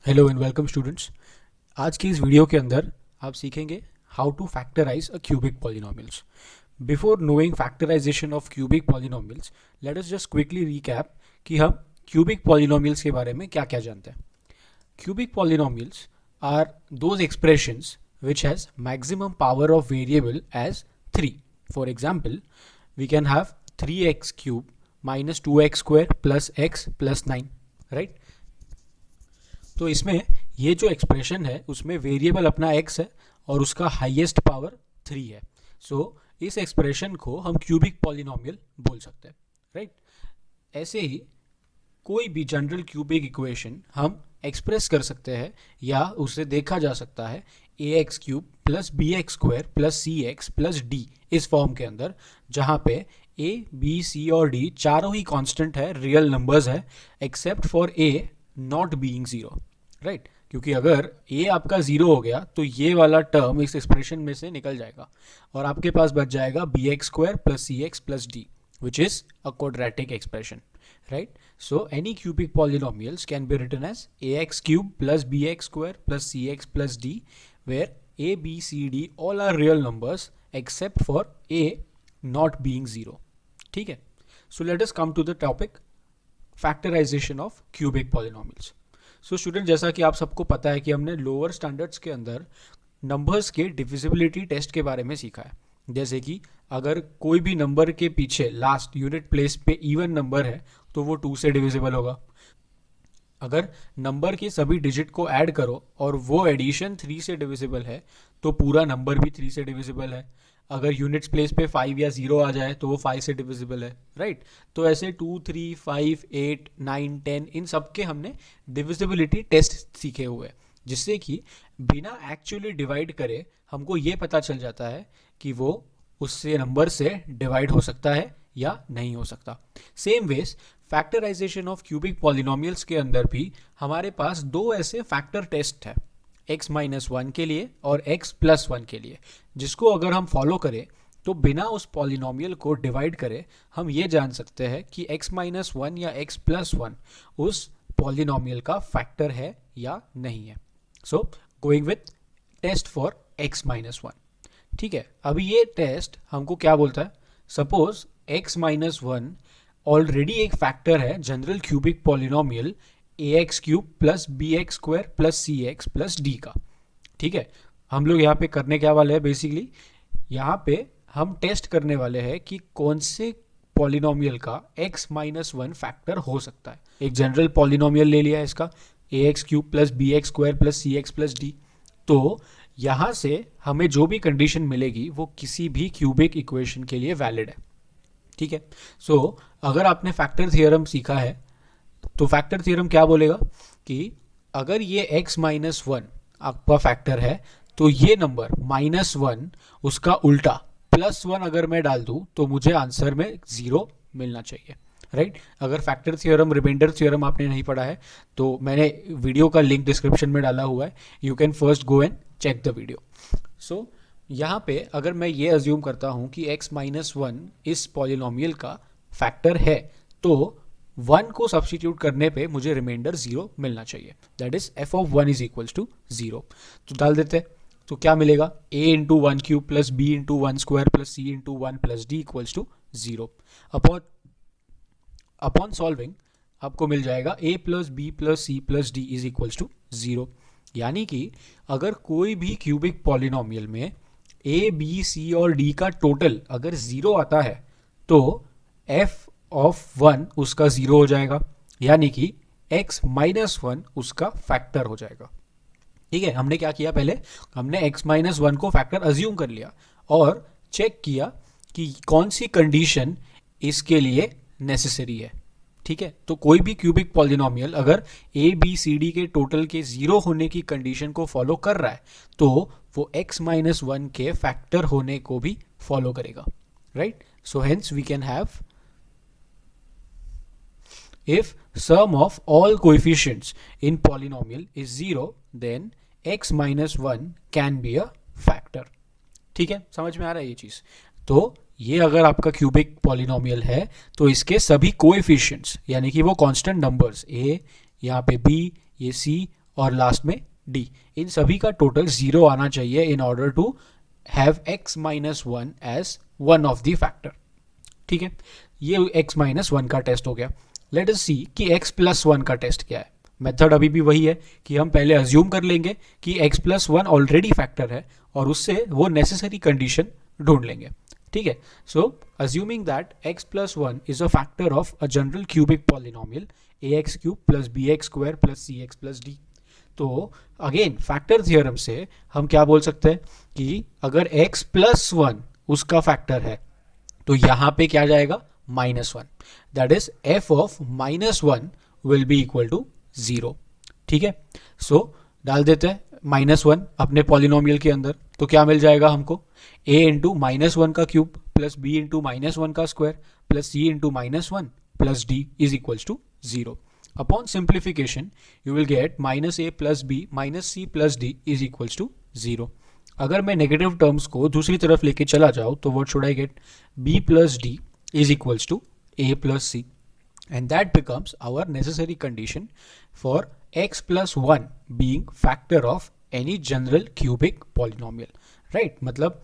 Hello and welcome students. आज की इस वीडियो के अंदर आप सीखेंगे how to factorise a cubic polynomials. Before knowing factorisation of cubic polynomials, let us just quickly recap कि हम क्यूबिक पॉलिनोमियल्स के बारे में क्या क्या जानते हैं। Cubic polynomials are those expressions which has maximum power of variable as 3. For example, we can have 3x cube minus 2x square plus x plus 9, right? तो इसमें ये जो एक्सप्रेशन है उसमें वेरिएबल अपना x है और उसका हाईएस्ट पावर 3 है। सो इस एक्सप्रेशन को हम क्यूबिक पॉलिनोमियल बोल सकते हैं, राइट? ऐसे ही कोई भी जनरल क्यूबिक इक्वेशन हम एक्सप्रेस कर सकते हैं या उसे देखा जा सकता है a x cube plus b x square plus c x plus d इस फॉर्म के अंदर, जहाँ पे ए बी सी और डी चारों ही कांस्टेंट है, रियल नंबर्स है, except for a not being zero, right? क्योंकि अगर ए आपका जीरो हो गया तो ये वाला टर्म इस एक्सप्रेशन में से निकल जाएगा और आपके पास बच जाएगा b x square plus c x plus d, which is a quadratic expression, right? So any cubic polynomials can be written as ax cube plus bx square plus cx plus d, where a, b, c, d all are real numbers except for a not being zero. ठीक है? So let us come to the topic factorization of cubic polynomials. So student, जैसा कि आप सबको पता है कि हमने लोअर स्टैंडर्ड्स के अंदर नंबर्स के डिविजिबिलिटी टेस्ट के बारे में सीखा है। जैसे कि अगर कोई भी नंबर के पीछे लास्ट यूनिट प्लेस पे इवन नंबर है तो वो 2 से डिविजिबल होगा। अगर नंबर के सभी डिजिट को ऐड करो और वो एडिशन 3 से डिविजिबल है तो पूरा नंबर भी 3 से डिविजिबल है। अगर यूनिट्स प्लेस पे 5 या 0 आ जाए तो वो 5 से डिविजिबल है, राइट? तो ऐसे 2, 3, 5, 8, 9, 10 इन सब के हमने डिविजिबिलिटी टेस्ट सीखे हुए हैं, जिससे कि बिना एक्चुअली डिवाइड करे हमको ये पता चल जाता है कि वो उससे नंबर से डिवाइड हो सकता है या नहीं हो सकता। Same ways factorization of cubic polynomials के अंदर भी हमारे पास दो ऐसे फैक्टर टेस्ट है, x माइनस वन के लिए और x प्लस वन के लिए, जिसको अगर हम फॉलो करें तो बिना उस पॉलिनोमियल को डिवाइड करे हम ये जान सकते हैं कि x माइनस वन या x प्लस वन उस पॉलिनोमियल का फैक्टर है या नहीं है। So going with test for x minus one. ठीक है, अभी ये टेस्ट हमको क्या बोलता है? Suppose x minus one already एक फैक्टर है general cubic polynomial a x cube plus b x square plus c x plus d का। ठीक है, हम लोग यहाँ पे करने क्या वाले हैं? बेसिकली यहाँ पे हम टेस्ट करने वाले हैं कि कौन से पॉलिनोमियल का x माइनस वन फैक्टर हो सकता है। एक जनरल पॉलिनोमियल ले लिया है इसका a x cube plus b x square plus c x plus d. तो यहाँ से हमें जो भी कंडीशन मिलेगी वो किसी भी क्यूबिक इक्वेशन के लिए वैलिड है। ठीक है, सो अगर आपने फैक्टर थियरम सीखा है तो फैक्टर थियरम क्या बोलेगा कि अगर ये x माइनस वन आपका फैक्टर है तो ये नंबर माइनस वन उसका उल्टा प्लस वन अगर मैं डाल दूं तो मुझे आंसर में 0 मिलना चाहिए, राइट? अगर फैक्टर थियरम रिमाइंडर थियरम आपने नहीं पढ़ा है तो मैंने वीडियो का लिंक डिस्क्रिप्शन में डाला हुआ है, you can first go and check the video. So यहाँ पे अगर मैं ये अज्यूम करता हूँ कि x माइनस वन इस पॉलिनोमियल का फैक्टर है तो 1 को सब्सटीट्यूट करने पे मुझे रिमाइंडर 0 मिलना चाहिए, that is f of 1 is equals to 0। तो डाल देते हैं तो क्या मिलेगा? a into one cube plus b into one square plus c into one plus d equals to 0। Upon solving आपको मिल जाएगा a plus b plus c plus d is equals to 0। यानी कि अगर कोई भी क्यूबिक पॉलिनोमियल में a b c और d का टोटल अगर 0 आता है तो f ऑफ 1 उसका 0 हो जाएगा, यानी कि x माइनस वन उसका फैक्टर हो जाएगा। ठीक है, हमने क्या किया? पहले हमने x माइनस वन को फैक्टर अज्यूम कर लिया और चेक किया कि कौन सी कंडीशन इसके लिए नेसेसरी है। ठीक है, तो कोई भी क्यूबिक पॉलिनोमियल अगर a b c d के टोटल के 0 होने की कंडीशन को फॉलो कर रहा है तो वो x माइनस वन के फैक्टर होने को भी फॉलो करेगा, right? So hence we can have if sum of all coefficients in polynomial is 0 then x minus 1 can be a factor। ठीक है, समझ में आ रहा है ये चीज? तो ये अगर आपका क्यूबिक पॉलिनोमियल है तो इसके सभी कोएफिशिएंट्स यानी कि वो कांस्टेंट नंबर्स a, यहाँ पे b, ये c और लास्ट में डी, इन सभी का टोटल 0 आना चाहिए in order to have x minus one as one of the factor. ठीक है, ये x माइनस वन का टेस्ट हो गया। लेट अस सी कि x प्लस वन का टेस्ट क्या है। मेथड अभी भी वही है कि हम पहले अज्यूम कर लेंगे कि x plus one already factor है और उससे वो नेसेसरी कंडीशन ढूंढ लेंगे। ठीक है, so assuming that x plus one is a factor of a general cubic polynomial ax cube plus bx square plus cx plus d। तो अगेन फैक्टर थियोरम से हम क्या बोल सकते हैं कि अगर x प्लस वन उसका फैक्टर है तो यहाँ पे क्या जाएगा minus one, that is f of minus one will be equal to 0। ठीक है, सो डाल देते हैं माइनस वन अपने पॉलिनोमियल के अंदर, तो क्या मिल जाएगा हमको a इंटू माइनस वन का cube plus b into minus one का square plus c into minus one plus d is equals to 0। Upon simplification you will get minus a plus b minus c plus d is equals to 0। अगर मैं negative terms को दूसरी तरफ लेके चला जाऊँ तो what should I get, b plus d is equals to a plus c, and that becomes our necessary condition for x plus 1 being factor of any general cubic polynomial, right? मतलब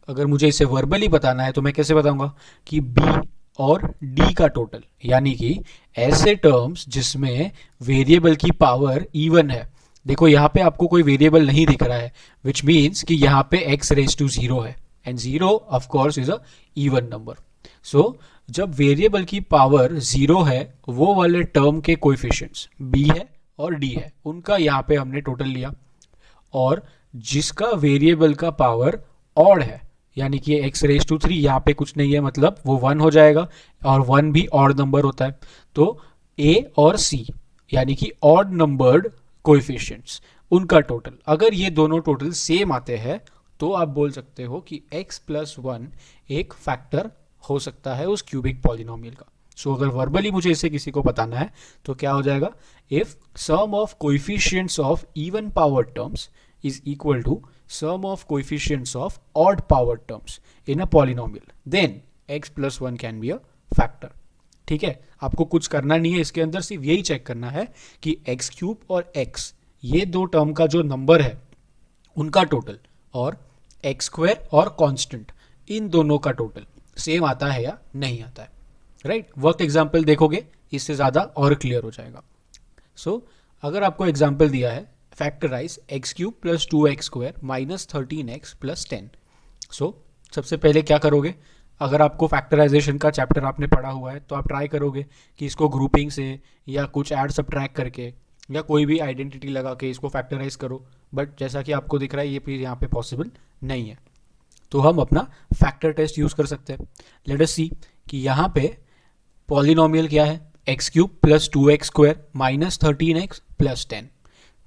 अगर मुझे इसे वर्बली बताना है तो मैं कैसे बताऊंगा कि b और d का टोटल, यानी कि ऐसे टर्म्स जिसमें वेरिएबल की पावर इवन है। देखो यहाँ पे आपको कोई वेरिएबल नहीं दिख रहा है, विच मीन्स कि यहाँ पे x रेज टू 0 है and 0 of course is a even number. So जब वेरिएबल की पावर 0 है वो वाले टर्म के कोएफिशिएंट्स b है और d है, उनका यहाँ पे हमने टोटल लिया, और जिसका वेरिएबल का पावर ऑड है यानी कि x रेज टू 3 यहाँ पे कुछ नहीं है, मतलब वो 1 हो जाएगा और 1 भी ऑड नंबर होता है। तो a और c यानी कि ऑड नंबर्ड कोएफिशिएंट्स उनका टोटल, अगर ये दोनों टोटल सेम आते हैं तो आप बोल सकते हो कि x प्लस वन एक फैक्टर हो सकता है उस क्यूबिक पॉलिनोमियल का। सो अगर वर्बली मुझे इसे किसी को बताना है तो क्या हो जाएगा, if sum of coefficients of even power terms is equal to sum of coefficients of odd power terms in a polynomial then x plus one can be a factor. ठीक है, आपको कुछ करना नहीं है इसके अंदर, सिर्फ यही चेक करना है कि x क्यूब और x ये दो टर्म का जो नंबर है उनका टोटल और x स्क्वायर और कांस्टेंट इन दोनों का टोटल सेम आता है या नहीं आता है, राइट? वर्क एग्जाम्पल देखोगे इससे ज़्यादा और क्लियर हो जाएगा। सो अगर आपको एग्जाम्पल दिया है factorize x cube plus 2x square minus 13x plus 10। So सबसे पहले क्या करोगे, अगर आपको फैक्टराइजेशन का चैप्टर आपने पढ़ा हुआ है तो आप ट्राई करोगे कि इसको ग्रुपिंग से या कुछ ऐड सबट्रैक्ट करके या कोई भी आइडेंटिटी लगा के इसको फैक्टराइज करो, बट जैसा कि आपको दिख रहा है ये फिर यहाँ पे पॉसिबल नहीं है, तो हम अपना फैक्टर टेस्ट यूज़ कर सकते हैं। लेट अस सी कि यहाँ पे पॉलिनोमियल क्या है, x cube plus 2x square minus 13x plus 10।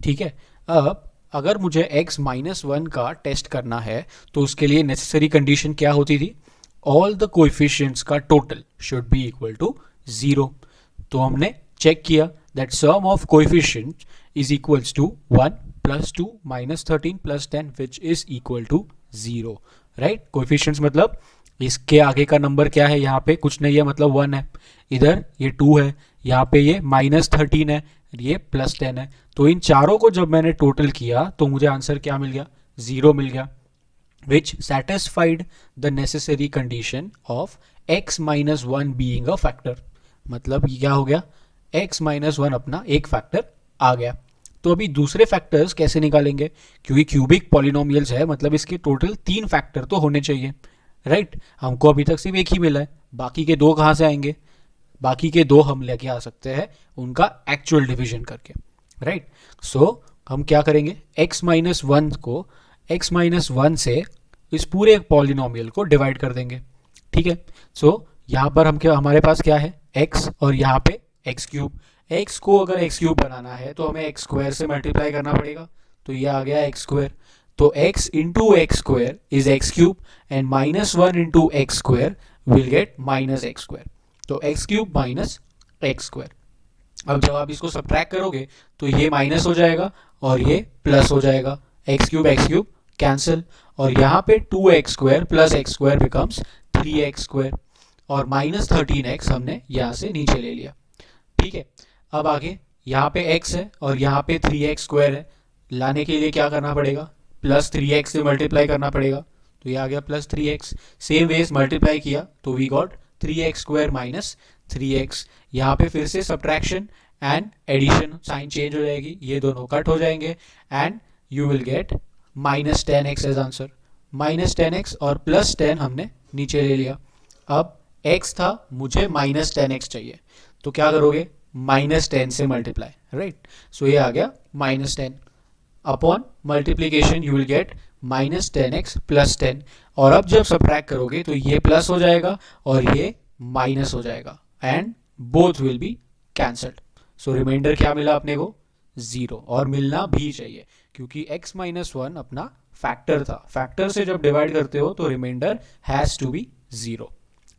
ठीक है, अब अगर मुझे x माइनस वन का टेस्ट करना है तो उसके लिए नेसेसरी कंडीशन क्या होती थी, ऑल द कोएफिशिएंट्स का total should be equal to 0। तो हमने चेक किया that sum of coefficients is equals to 1 plus 2 minus 13 plus 10 which is equal to 0, right? Coefficients मतलब इसके आगे का नंबर क्या है, यहाँ पे कुछ नहीं है मतलब 1 है, इधर ये 2 है, यहाँ पे ये माइनस 13 है, ये प्लस 10 है। तो इन चारों को जब मैंने टोटल किया तो मुझे आंसर क्या मिल गया, 0 मिल गया, which satisfied the necessary condition of x minus one being a factor. मतलब ये क्या हो गया, x माइनस वन अपना एक फैक्टर आ गया। तो अभी दूसरे फैक्टर्स कैसे निकालेंगे, क्योंकि क्यूबिक पॉलिनोमियल्स है मतलब इसके टोटल 3 फैक्टर तो होने चाहिए, राइट? हमको अभी तक सिर्फ एक ही मिला है, बाकी के 2 कहाँ से आएंगे, बाकी के 2 हम लेके आ सकते हैं उनका एक्चुअल डिवीजन करके, राइट? सो हम क्या करेंगे, x माइनस वन को x माइनस वन से इस पूरे पॉलिनोमियल को डिवाइड कर देंगे। ठीक है, सो यहाँ पर हम क्या, हमारे पास क्या है x और यहाँ पे x क्यूब। x को अगर x क्यूब बनाना है तो हमें x स्क्वायर से मल्टीप्लाई करना पड़ेगा, तो ये आ गया x स्क्वायर। तो x into x square is x cube and minus one into x square will get minus x square. तो x cube minus x square. अब जब आप इसको सब्ट्रैक्ट करोगे तो ये माइनस हो जाएगा और ये प्लस हो जाएगा, एक्स क्यूब कैंसिल, और यहाँ पे 2x square plus x square becomes 3x square और माइनस 13x हमने यहाँ से नीचे ले लिया। ठीक है, अब आगे यहाँ पे x है और यहाँ पे 3x स्क्वायर है, लाने के लिए क्या करना पड़ेगा, प्लस 3x से मल्टीप्लाई करना पड़ेगा, तो ये आ गया plus 3x। Same veg multiply किया तो we got 3x square minus 3x। यहाँ पे फिर से subtraction and addition sign change हो जाएगी, ये दोनों कट हो जाएंगे and you will get minus 10x as answer. Minus 10x और प्लस 10 हमने नीचे ले लिया। अब x था, मुझे माइनस 10x चाहिए, तो क्या करोगे, माइनस 10 से मल्टीप्लाई, राइट। सो ये आ गया minus 10 upon multiplication, you will get minus 10x plus 10। और अब जब सब्ट्रैक्ट करोगे तो ये प्लस हो जाएगा और ये माइनस हो जाएगा and both will be cancelled. So remainder क्या मिला अपने को, 0, और मिलना भी चाहिए क्योंकि x माइनस 1 अपना फैक्टर था। फैक्टर से जब डिवाइड करते हो तो रिमाइंडर हैज टू बी 0,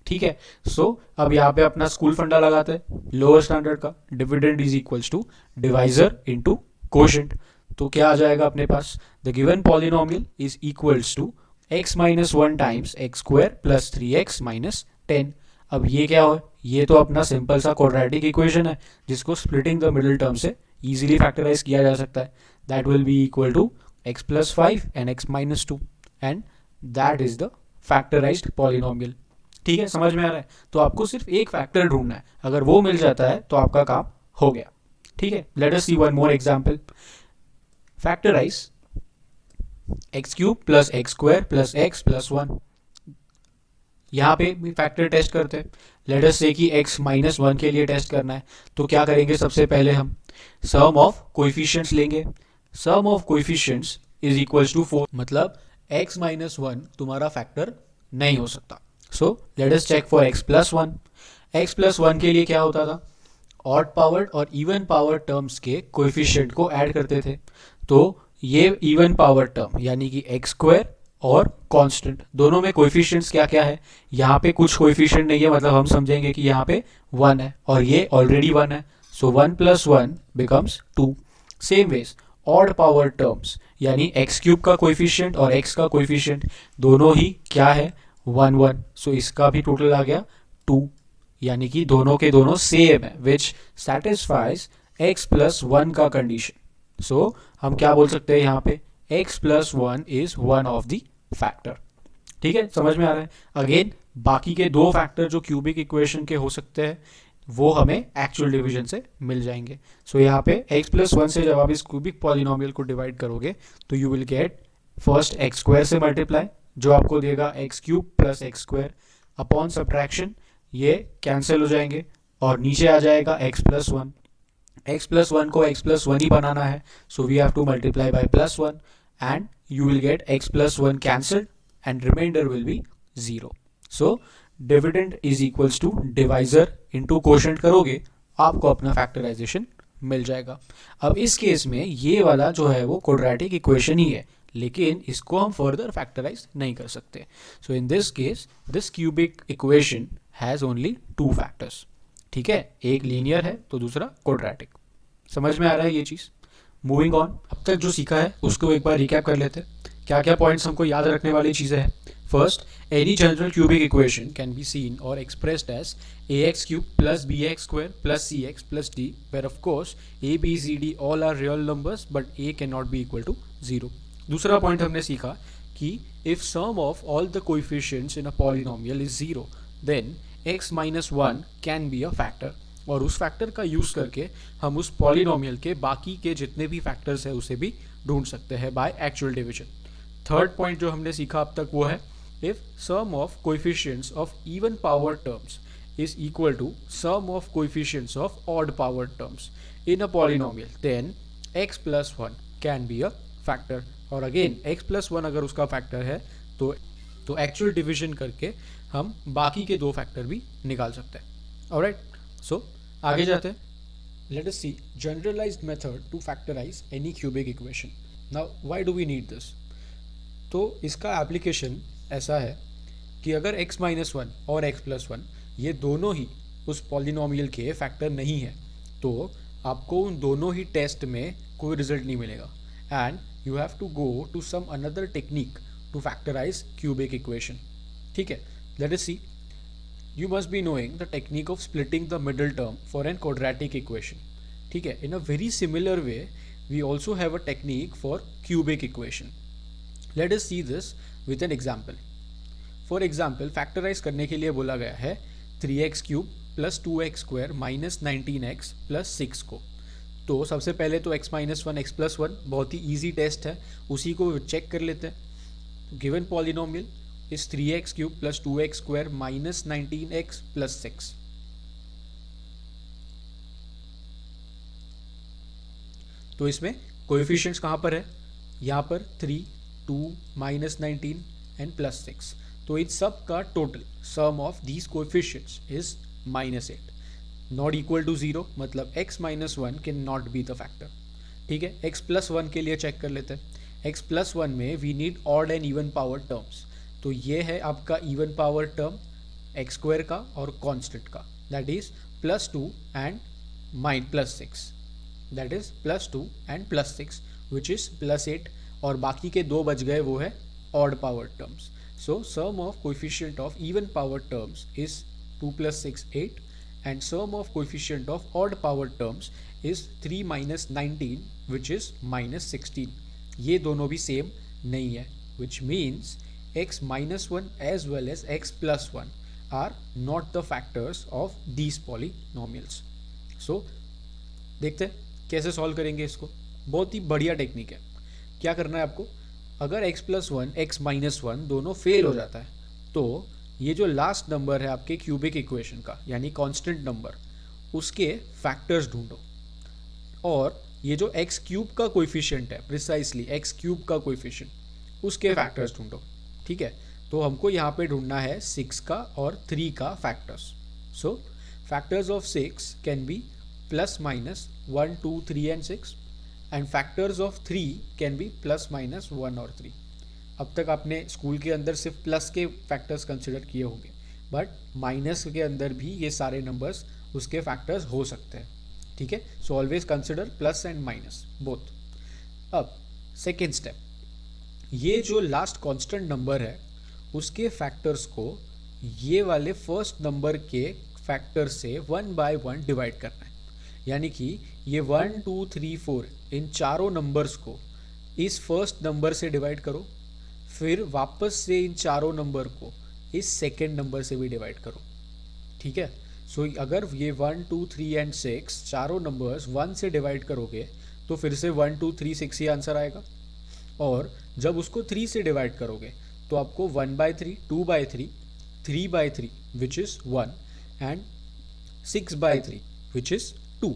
ठीक है। सो अब यहाँ पे अपना स्कूल फंडा लगाते हैं लोअर स्टैंडर्ड का, dividend is equals to divisor into quotient. तो क्या आ जाएगा अपने पास, the given polynomial is equals to x minus 1 times x square plus 3x minus 10। अब ये क्या हो, ये तो अपना सिंपल सा क्वाड्रेटिक इक्वेशन है जिसको स्प्लिटिंग द मिडिल टर्म से इजीली फैक्टराइज किया जा सकता है। That will be equal to x plus 5 and x minus 2 and that is the factorized polynomial. ठीक है, समझ में आ रहा है। तो आपको सिर्फ एक फैक्टर ढूंढना है, अगर वो मिल जाता है तो आपका काम हो गया। ठीक है, let us see one more example. Factorise x cube plus x square plus x plus 1। यहाँ पे भी फैक्टर टेस्ट करते हैं। लेट अस से कि x माइनस 1 के लिए टेस्ट करना है, तो क्या करेंगे, सबसे पहले हम सम ऑफ कोएफिशिएंट्स लेंगे। Sum of coefficients is equals to 4, मतलब x माइनस 1 तुम्हारा फैक्टर नहीं हो सकता। So let us check for x plus 1। x plus 1 के लिए क्या होता था, ऑड पावर और इवन पावर टर्म्स के कोएफिशिएंट को ऐड करते थे। तो ये इवन पावर टर्म यानी कि एक्स स्क्वायर और कांस्टेंट, दोनों में कोएफिशिएंट्स क्या क्या है, यहाँ पे कुछ कोएफिशिएंट नहीं है, मतलब हम समझेंगे कि यहाँ पे 1 है और ये ऑलरेडी 1 है। So 1 plus 1 becomes 2। Same ways odd power terms यानी एक्स क्यूब का कोएफिशिएंट और एक्स का कोएफिशिएंट दोनों ही क्या है, 1 1। सो इसका भी टोटल आ गया 2, यानी कि दोनों के दोनों सेम है, विच सेटिस्फाइज x प्लस 1 का कंडीशन। सो हम क्या बोल सकते हैं यहाँ पे, x plus 1 is one of the factor. ठीक है, समझ में आ रहा है। अगेन बाकी के दो फैक्टर जो क्यूबिक इक्वेशन के हो सकते हैं वो हमें एक्चुअल डिवीजन से मिल जाएंगे। सो यहाँ पे x प्लस 1 से जब आप इस क्यूबिक पॉलिनोमियल को डिवाइड करोगे तो you will get first x square से मल्टीप्लाई, जो आपको देगा x cube plus x square upon subtraction, ये कैंसिल हो जाएंगे और नीचे आ जाएगा x प्लस 1। x प्लस 1 को x प्लस 1 ही बनाना है, so we have to multiply by plus 1 and you will get x plus 1 cancelled and remainder will be 0. So dividend is equals to divisor into quotient करोगे आपको अपना factorisation मिल जाएगा। अब इस केस में ये वाला जो है वो क्वाड्रेटिक इक्वेशन ही है, लेकिन इसको हम फर्दर फैक्टराइज नहीं कर सकते। So in this case this cubic equation has only 2 factors. ठीक है, एक लीनियर है तो दूसरा क्वाड्रेटिक। समझ में आ रहा है ये चीज़। मूविंग ऑन, अब तक जो सीखा है उसको एक बार रिकैप कर लेते हैं। क्या क्या पॉइंट्स हमको याद रखने वाली चीज़ें हैं। First, any general cubic equation can be seen or expressed as ax cube plus bx square plus cx plus d, where of course a b c d all are real numbers but a can not be equal to 0। दूसरा point हमने सीखा कि if sum of all the coefficients in a polynomial is 0 then x minus 1 can be a factor, और उस factor का use करके हम उस पॉलिनोमियल के बाकी के जितने भी फैक्टर्स हैं उसे भी ढूंढ सकते हैं by actual division. Third point जो हमने सीखा अब तक वो है, if sum of coefficients of even power terms is equal to sum of coefficients of odd power terms in a polynomial then x plus 1 can be a factor. और again x plus 1 अगर उसका factor है तो actual division करके हम बाकी के दो फैक्टर भी निकाल सकते हैं। ऑलराइट, सो आगे जाते हैं। Let us see generalized method to factorize any cubic equation. Now why do we need this. तो इसका एप्लीकेशन ऐसा है कि अगर x माइनस 1 और x प्लस 1 ये दोनों ही उस पॉलिनोमियल के फैक्टर नहीं है तो आपको उन दोनों ही टेस्ट में कोई रिजल्ट नहीं मिलेगा and you have to go to some another technique to factorize cubic equation. ठीक है, let us see. You must be knowing the technique of splitting the middle term for an quadratic equation. ठीक है. In a very similar way we also have a technique for cubic equation. Let us see this with an example. For example factorise करने के लिए बोला गया है 3x cube plus 2x square minus 19x plus 6 को. तो सबसे पहले तो x minus one x plus one बहुत ही ईजी टेस्ट है, उसी को चेक कर लेते हैं. Given polynomial is 3x cube plus 2x square minus 19x plus 6. तो इसमें कोएफिशिएंट्स कहाँ पर है, यहाँ पर 3, 2, माइनस 19 एंड प्लस 6. तो इन सब का total sum of these coefficients is -8. Not equal to 0 मतलब x minus one can not be the factor. ठीक है. x प्लस वन के लिए चेक कर लेते हैं. x प्लस वन में we need odd and even power terms. तो ये है आपका even power term x square का और कॉन्स्टेंट का, that is plus 2 and plus 6. That is plus 2 and plus 6 which is plus 8. और बाकी के दो बच गए वो है odd power terms. So sum of coefficient of even power terms is 2 plus 6 8 and sum of coefficient of odd power terms is 3 minus 19 which is minus 16. ये दोनों भी सेम नहीं है, which means x minus 1 as well as x plus 1 are not the factors of these polynomials. So देखते हैं कैसे solve करेंगे इसको. बहुत ही बढ़िया टेक्निक है. क्या करना है आपको, अगर x plus one x minus one दोनों फेल हो जाता है तो ये जो लास्ट नंबर है आपके क्यूबिक इक्वेशन का यानी कांस्टेंट नंबर, उसके फैक्टर्स ढूंढो. और ये जो x क्यूब का कोएफिशिएंट है, प्रिसाइसली x क्यूब का कोएफिशिएंट, उसके फैक्टर्स ढूंढो. ठीक है. तो हमको यहाँ पे ढूंढना है 6 का और 3 का factors. So factors of 6 can be plus minus 1, 2, 3 and 6. And factors of 3 can be plus minus 1 और 3. अब तक आपने स्कूल के अंदर सिर्फ प्लस के फैक्टर्स कंसिडर किए होंगे, बट माइनस के अंदर भी ये सारे नंबर्स उसके फैक्टर्स हो सकते हैं. ठीक है. So always consider plus and minus both. अब सेकेंड स्टेप, ये जो लास्ट कांस्टेंट नंबर है उसके फैक्टर्स को ये वाले फर्स्ट नंबर के फैक्टर से 1 बाय 1 डिवाइड करना है. यानी कि ये 1, 2, 3, 4 इन चारों नंबर्स को इस फर्स्ट नंबर से डिवाइड करो, फिर वापस से इन चारों नंबर को इस सेकेंड नंबर से भी डिवाइड करो. ठीक है. सो अगर ये 1, 2, 3 एंड 6 चारों नंबर्स 1 से डिवाइड करोगे तो फिर से 1, 2, 3, 6 ही आंसर आएगा. और जब उसको 3 से डिवाइड करोगे तो आपको 1/3, 2/3, 3/3 which is 1 and 6/3 which is 2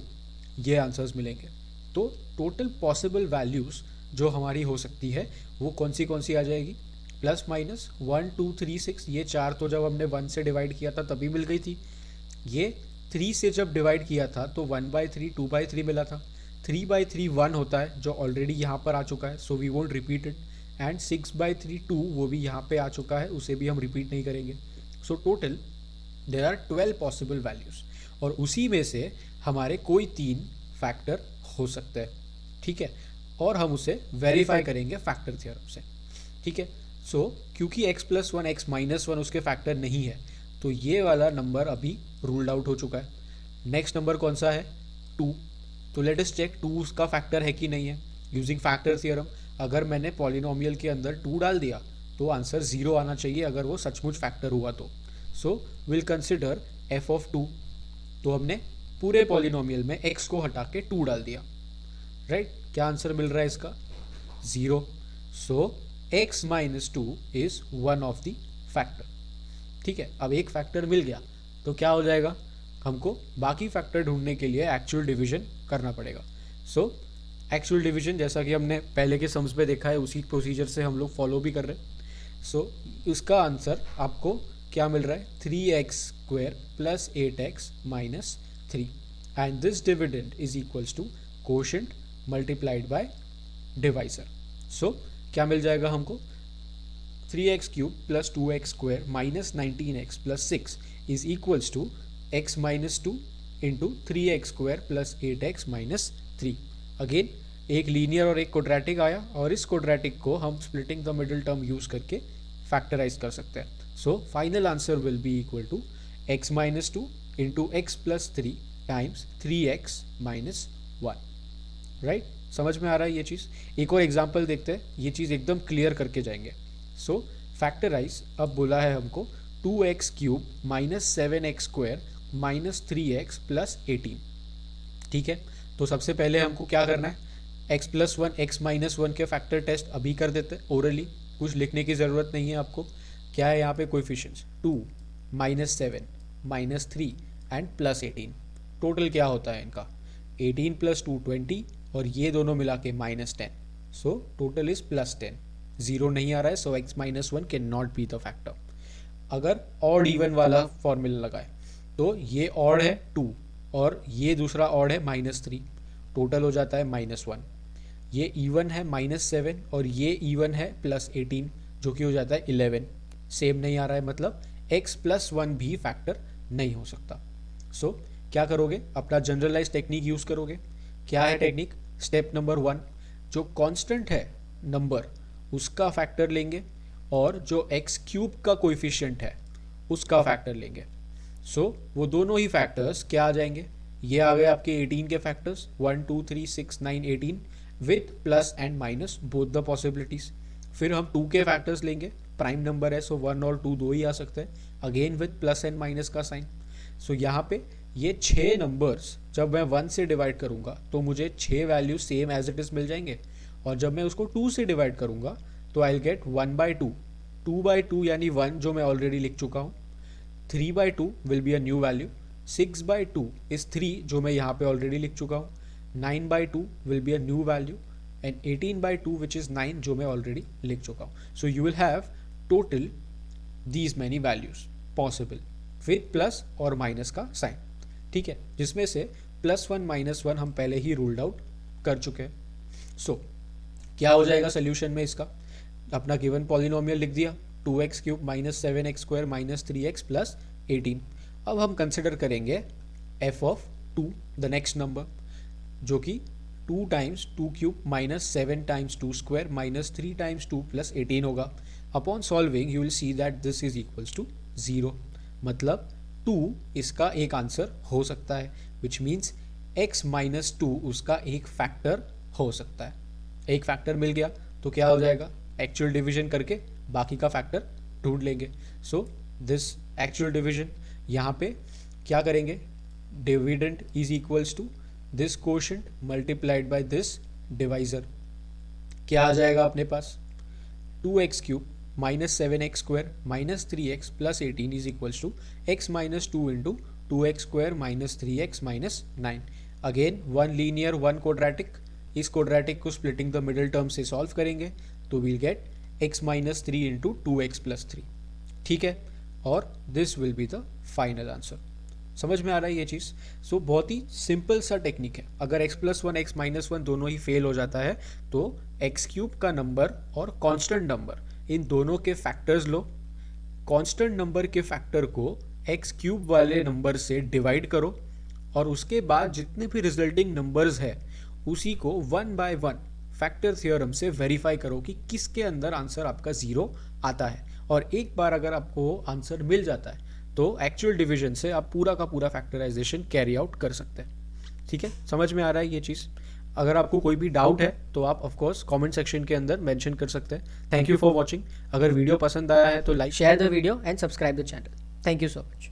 ये आंसर्स मिलेंगे. तो टोटल पॉसिबल वैल्यूज़ जो हमारी हो सकती है वो कौन सी आ जाएगी, प्लस माइनस 1, 2, 3, 6. ये चार तो जब हमने 1 से डिवाइड किया था तभी मिल गई थी. ये 3 से जब डिवाइड किया था तो 1/3, 2/3 मिला था. 3/3 1 होता है जो ऑलरेडी यहाँ पर आ चुका है, so we won't repeat it. And 6/3 2 वो भी यहाँ पे आ चुका है, उसे भी हम रिपीट नहीं करेंगे. So total there are 12 possible values और उसी में से हमारे कोई 3 फैक्टर हो सकते हैं. ठीक है. और हम उसे वेरीफाई करेंगे फैक्टर थ्योरम से. ठीक है. सो क्योंकि x plus one x minus one उसके फैक्टर नहीं है तो ये वाला नंबर अभी रूल्ड आउट हो चुका है. नेक्स्ट नंबर कौन सा है, 2. तो लेट अस चेक 2 उसका फैक्टर है कि नहीं है यूजिंग फैक्टर थ्योरम. अगर मैंने पॉलिनोमियल के अंदर 2 डाल दिया तो आंसर 0 आना चाहिए अगर वो सचमुच फैक्टर हुआ तो. So will consider f of 2. तो हमने पूरे पॉलिनोमियल में x को हटा के 2 डाल दिया. राइट. क्या आंसर मिल रहा है इसका, 0. सो x minus 2 is one of the factor. ठीक है. अब एक फैक्टर मिल गया तो क्या हो जाएगा, हमको बाकी फैक्टर ढूंढने के लिए एक्चुअल डिवीजन करना पड़ेगा. सो एक्चुअल डिवीजन जैसा कि हमने पहले के सम्स पे देखा है उसी प्रोसीजर से हम लोग फॉलो भी कर रहे हैं. सो उसका आंसर आपको क्या मिल रहा है, 3x square plus 8x minus 3 and this dividend is equals to quotient multiplied by divisor. So क्या मिल जाएगा हमको, 3x cube plus 2x square minus 19x plus 6 is equals to x minus 2 into 3x square plus 8x minus 3. Again एक linear और एक quadratic आया और इस क्वाड्रेटिक को हम splitting the middle term use करके फैक्टराइज कर सकते हैं. So final answer will be equal to x minus 2 into x plus 3 times 3x minus 1, right? समझ में आ रहा है ये चीज़? एक और एग्जांपल देखते हैं, ये चीज़ एकदम क्लियर करके जाएंगे। सो फैक्टराइज, अब बोला है हमको 2x³ minus 7x² minus 3x plus 18, ठीक है? तो सबसे पहले हमको क्या करना है, x+1 x-1 के फैक्टर टेस्ट अभी कर देते हैं ओरली, कुछ लिखने की ज़रूरत नहीं है आपको। क्या है यहाँ पे coefficients, 2 minus 7 minus 3 and plus 18। Total क्या होता है इनका, 18 प्लस 2 20, और ये दोनों मिला के -10। So total is +10। जीरो नहीं आ रहा है, सो x-1 can not be the factor. अगर ऑड इवन वाला फॉर्मूला लगाए तो ये ऑड है 2 और ये दूसरा ऑड है -3, टोटल हो जाता है -1। ये इवन है -7 और ये इवन है +18, जो कि हो जाता है 11। सेम नहीं आ रहा है, मतलब x+1 भी फैक्टर नहीं हो सकता। सो क्या करोगे, अपना जनरलाइज टेक्निक यूज़ करोगे। क्या है टेक्निक, स्टेप नंबर 1, जो कांस्टेंट है नंबर उसका फैक्टर लेंगे और जो x³ का कोएफिशिएंट है उसका फैक्टर लेंगे। सो वो दोनों ही फैक्टर्स क्या आ जाएंगे, ये आ गए आपके 18 के factors, 1 2 3 6 9 18 with plus and minus both the possibilities. फिर हम 2 के फैक्टर्स लेंगे, प्राइम नंबर है सो 1 और 2 दो ही आ सकते हैं, again with plus and minus का साइन। सो यहाँ पे ये 6 नंबर्स जब मैं 1 से डिवाइड करूँगा तो मुझे 6 value same as it is मिल जाएंगे, और जब मैं उसको 2 से डिवाइड करूँगा तो आई गेट 1/2, 2/2 यानी 1 जो मैं ऑलरेडी लिख चुका हूँ, 3/2 will be a new value, 6/2 is 3 जो मैं यहाँ पे ऑलरेडी लिख चुका हूँ, 9/2 will be a new value, and 18/2 which is 9 जो मैं ऑलरेडी लिख चुका हूँ। So you will have total these many values possible with plus और माइनस का साइन, ठीक है, जिसमें से +1 -1 हम पहले ही रूल्ड आउट कर चुके हैं। सो क्या हो जाएगा सोल्यूशन में इसका, अपना गिवन पॉलिनोमियल लिख दिया, 2x³ minus 7x² minus 3x plus 18। अब हम कंसिडर करेंगे f(2), द नेक्स्ट नंबर, जो कि 2 times 2³ minus 7 times 2² minus 3 times 2 plus 18 होगा। Upon solving you will see that this is equals to 0, मतलब 2 इसका एक आंसर हो सकता है, विच मीन्स x-2 उसका एक फैक्टर हो सकता है। एक फैक्टर मिल गया तो क्या हो जाएगा, एक्चुअल डिवीजन करके बाकी का फैक्टर ढूंढ लेंगे। सो दिस एक्चुअल डिवीजन, यहाँ पे क्या करेंगे, dividend is equals to this quotient multiplied by this divisor. क्या आ जाएगा अपने पास, 2x³ minus 7x² minus 3x plus 18 is equals to x-2 into 2x² minus 3x minus 9। Again 1 linear 1 quadratic, इस क्वाड्रेटिक को स्प्लिटिंग द मिडिल टर्म से solve करेंगे तो will get x-3 into 2x plus 3, ठीक है, और this will be the final answer. समझ में आ रहा है ये चीज़? सो बहुत ही सिंपल सा टेक्निक है। अगर x+1 x-1 दोनों ही फेल हो जाता है तो x³ का नंबर और कांस्टेंट नंबर इन दोनों के फैक्टर्स लो, कांस्टेंट नंबर के फैक्टर को x³ वाले नंबर से डिवाइड करो, और उसके बाद जितने भी रिजल्टिंग नंबर्स है उसी को 1 बाय 1 फैक्टर थ्योरम से वेरीफाई करो कि किसके अंदर आंसर आपका 0 आता है। और एक बार अगर आपको आंसर मिल जाता है तो एक्चुअल डिवीजन से आप पूरा का पूरा फैक्टराइजेशन कैरी आउट कर सकते हैं, ठीक है? समझ में आ रहा है ये चीज़? अगर आपको कोई भी डाउट है तो आप ऑफ कोर्स कमेंट सेक्शन के अंदर मेंशन कर सकते हैं। Thank you for watching. अगर वीडियो पसंद आया है तो like, share the video and subscribe the channel. Thank you so much.